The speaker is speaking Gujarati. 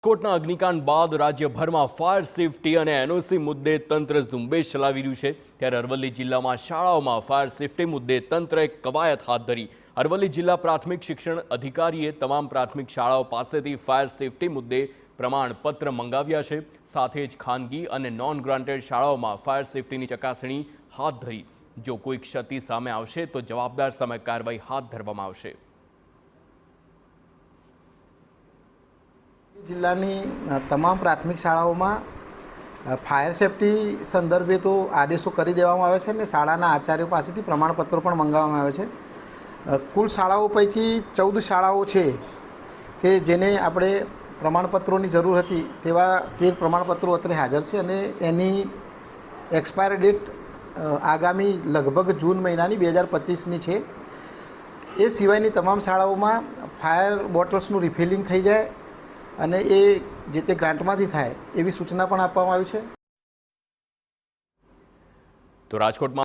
રાજકોટના અગ્નિકાંડ બાદ રાજ્યભરમાં ફાયર સેફટી અને એનઓસી મુદ્દે તંત્ર ઝુંબેશ ચલાવી રહ્યું છે। ત્યારે અરવલ્લી જિલ્લામાં શાળાઓમાં ફાયર સેફટી મુદ્દે તંત્રએ કવાયત હાથ ધરી। અરવલ્લી જિલ્લા પ્રાથમિક શિક્ષણ અધિકારીએ તમામ પ્રાથમિક શાળાઓ પાસેથી ફાયર સેફટી મુદ્દે પ્રમાણપત્ર મંગાવ્યા છે। સાથે જ ખાનગી અને નોન ગ્રાન્ટેડ શાળાઓમાં ફાયર સેફટીની ચકાસણી હાથ ધરી। જો કોઈ ક્ષતિ સામે આવશે તો જવાબદાર સામે કાર્યવાહી હાથ ધરવામાં આવશે। જિલ્લાની તમામ પ્રાથમિક શાળાઓમાં ફાયર સેફટી સંદર્ભે તો આદેશો કરી દેવામાં આવે છે અને શાળાના આચાર્યો પાસેથી પ્રમાણપત્રો પણ મંગાવવામાં આવે છે। કુલ શાળાઓ પૈકી 14 શાળાઓ છે કે જેને આપણે પ્રમાણપત્રોની જરૂર હતી, તેવા 13 પ્રમાણપત્રો અત્રે હાજર છે અને એની એક્સપાયર ડેટ આગામી લગભગ જૂન મહિનાની 2025ની છે। એ સિવાયની તમામ શાળાઓમાં ફાયર બોટલ્સનું રિફિલિંગ થઈ જાય અને એ જે તે ગ્રાન્ટમાંથી થાય એવી સૂચના પણ આપવામાં આવી છે। તો રાજકોટમાં